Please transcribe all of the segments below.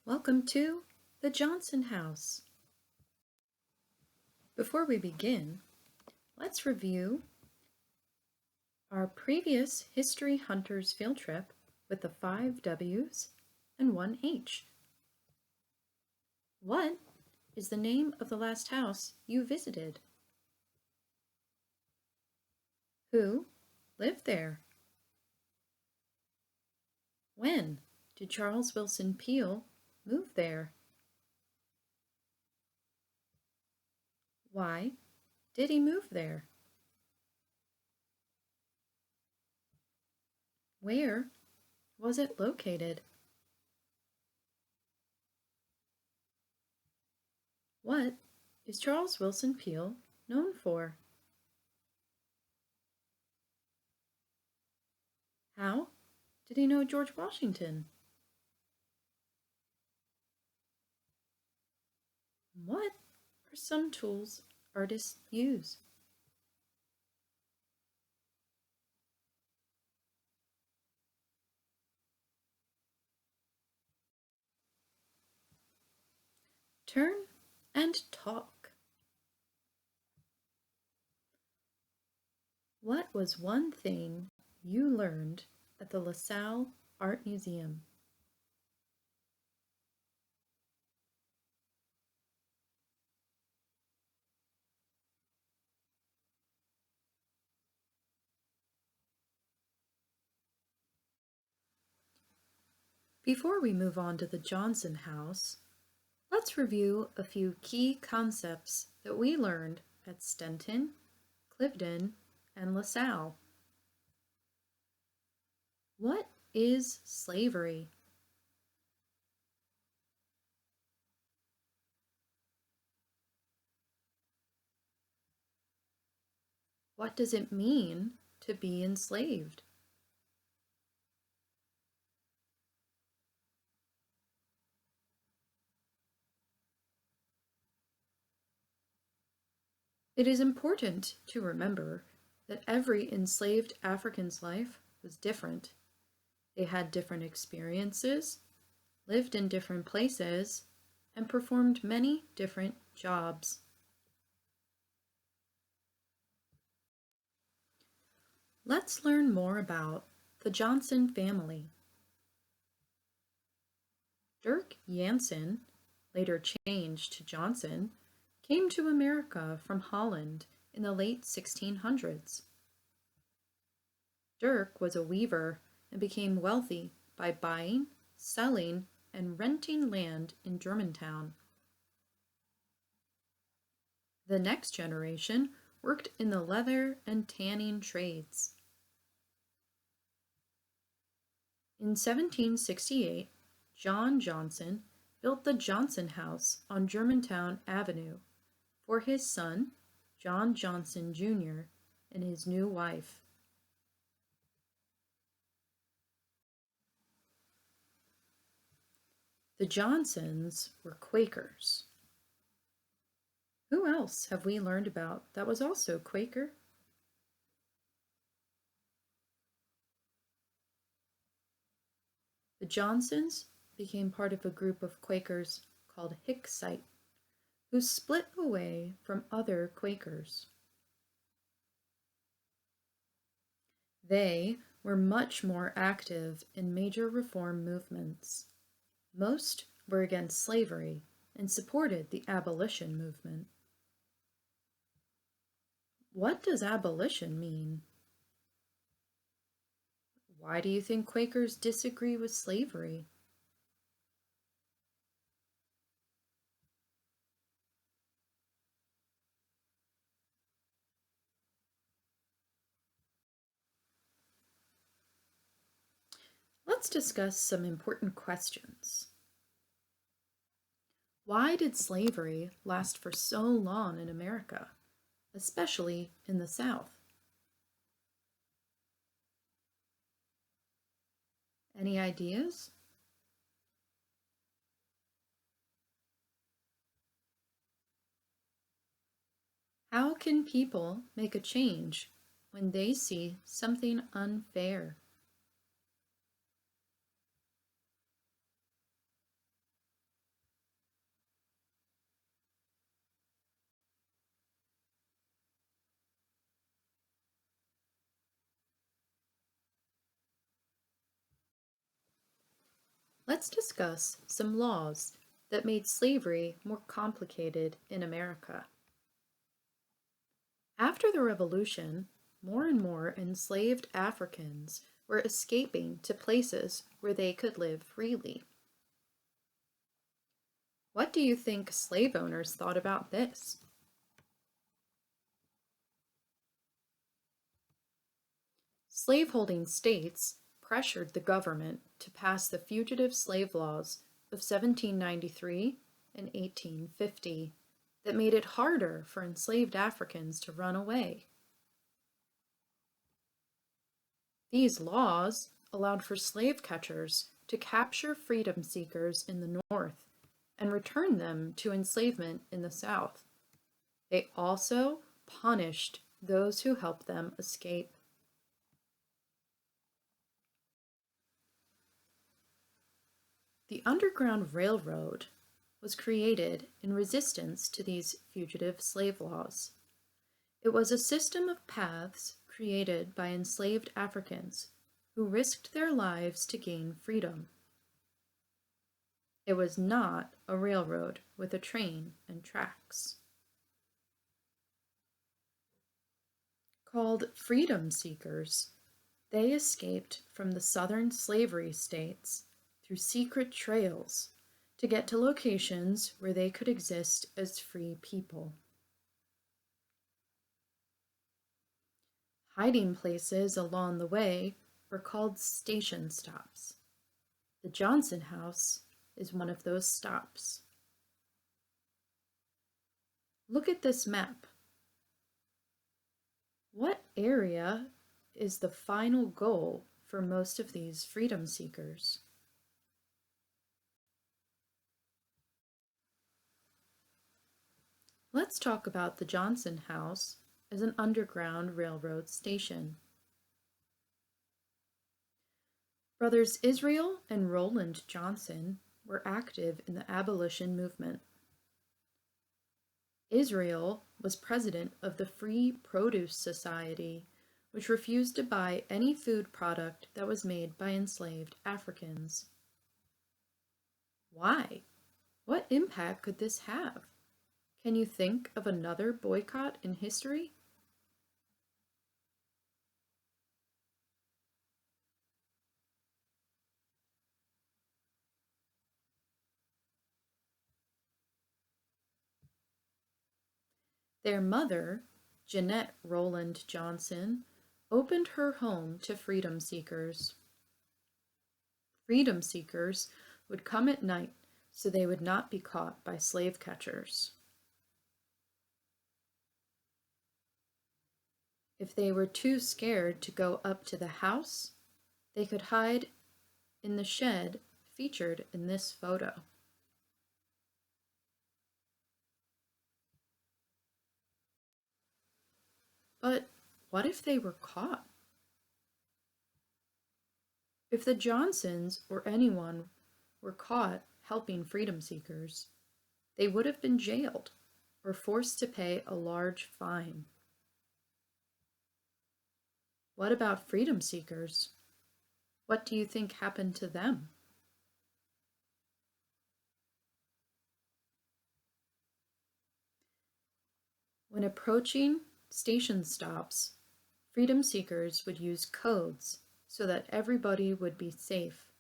Welcome to the Johnson House. Before we begin, let's review our previous History Hunters field trip with the 5 W's and 1 H. What is the name of the last house you visited? Who lived there? When did Charles Willson Peale move there? Why did he move there? Where was it located? What is Charles Willson Peale known for? How did he know George Washington? What are some tools artists use? Turn and talk. What was one thing you learned at the LaSalle Art Museum? Before we move on to the Johnson House, let's review a few key concepts that we learned at Stenton, Cliveden, and LaSalle. What is slavery? What does it mean to be enslaved? It is important to remember that every enslaved African's life was different. They had different experiences, lived in different places, and performed many different jobs. Let's learn more about the Johnson family. Dirk Jansen, later changed to Johnson, came to America from Holland in the late 1600s. Dirk was a weaver and became wealthy by buying, selling, and renting land in Germantown. The next generation worked in the leather and tanning trades. In 1768, John Johnson built the Johnson House on Germantown Avenue for his son, John Johnson Jr., and his new wife. The Johnsons were Quakers. Who else have we learned about that was also Quaker? The Johnsons became part of a group of Quakers called Hicksite, who split away from other Quakers. They were much more active in major reform movements. Most were against slavery and supported the abolition movement. What does abolition mean? Why do you think Quakers disagree with slavery? Let's discuss some important questions. Why did slavery last for so long in America, especially in the South? Any ideas? How can people make a change when they see something unfair? Let's discuss some laws that made slavery more complicated in America. After the Revolution, more and more enslaved Africans were escaping to places where they could live freely. What do you think slave owners thought about this? Slaveholding states pressured the government to pass the Fugitive Slave Laws of 1793 and 1850 that made it harder for enslaved Africans to run away. These laws allowed for slave catchers to capture freedom seekers in the North and return them to enslavement in the South. They also punished those who helped them escape. The Underground Railroad was created in resistance to these fugitive slave laws. It was a system of paths created by enslaved Africans who risked their lives to gain freedom. It was not a railroad with a train and tracks. Called freedom seekers, they escaped from the southern slavery states through secret trails to get to locations where they could exist as free people. Hiding places along the way were called station stops. The Johnson House is one of those stops. Look at this map. What area is the final goal for most of these freedom seekers? Let's talk about the Johnson House as an Underground Railroad station. Brothers Israel and Roland Johnson were active in the abolition movement. Israel was president of the Free Produce Society, which refused to buy any food product that was made by enslaved Africans. Why? What impact could this have? Can you think of another boycott in history? Their mother, Jeanette Roland Johnson, opened her home to freedom seekers. Freedom seekers would come at night so they would not be caught by slave catchers. If they were too scared to go up to the house, they could hide in the shed featured in this photo. But what if they were caught? If the Johnsons or anyone were caught helping freedom seekers, they would have been jailed or forced to pay a large fine. What about freedom seekers? What do you think happened to them? When approaching station stops, freedom seekers would use codes so that everybody would be safe.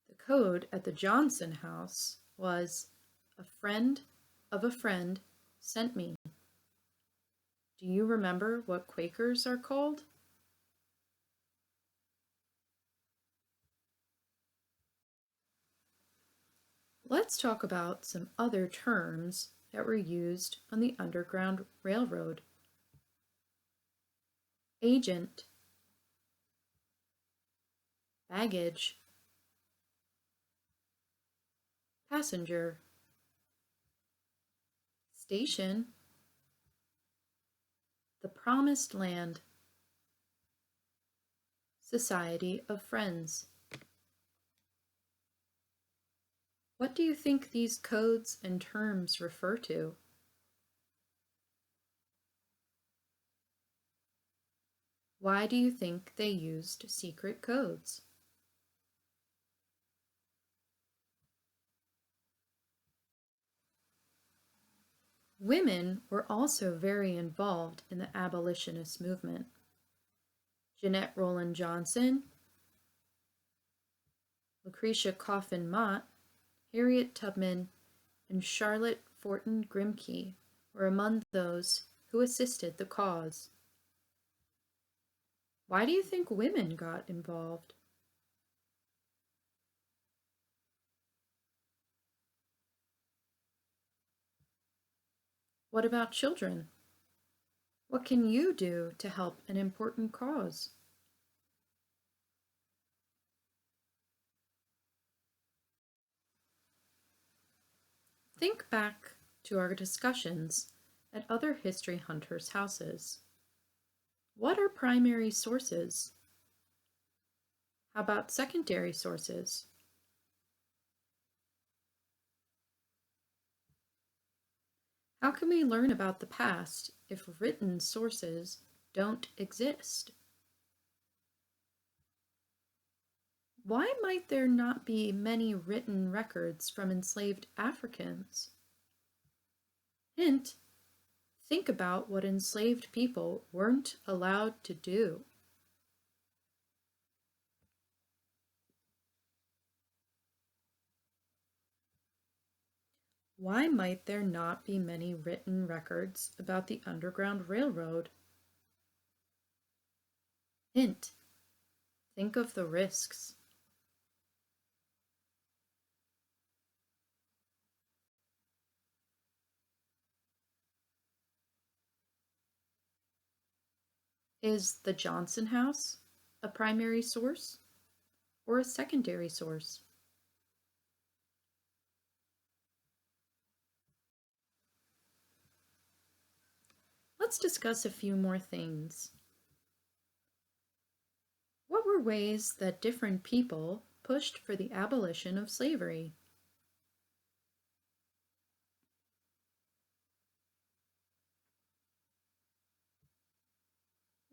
The code at the Johnson House was, "A friend of a friend sent me." Do you remember what Quakers are called? Let's talk about some other terms that were used on the Underground Railroad. Agent, baggage, passenger, station, the Promised Land, Society of Friends. What do you think these codes and terms refer to? Why do you think they used secret codes? Women were also very involved in the abolitionist movement. Jeanette Rowland Johnson, Lucretia Coffin Mott, Harriet Tubman, and Charlotte Fortin Grimke were among those who assisted the cause. Why do you think women got involved? What about children? What can you do to help an important cause? Think back to our discussions at other history hunters' houses. What are primary sources? How about secondary sources? How can we learn about the past if written sources don't exist? Why might there not be many written records from enslaved Africans? Hint: think about what enslaved people weren't allowed to do. Why might there not be many written records about the Underground Railroad? Hint: think of the risks. Is the Johnson House a primary source or a secondary source? Let's discuss a few more things. What were ways that different people pushed for the abolition of slavery?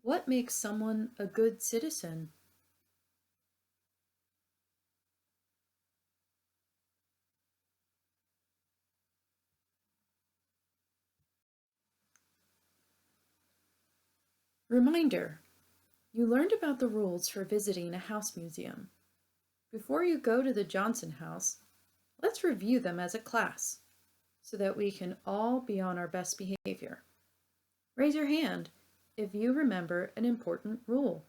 What makes someone a good citizen? Reminder: you learned about the rules for visiting a house museum. Before you go to the Johnson House, let's review them as a class so that we can all be on our best behavior. Raise your hand if you remember an important rule.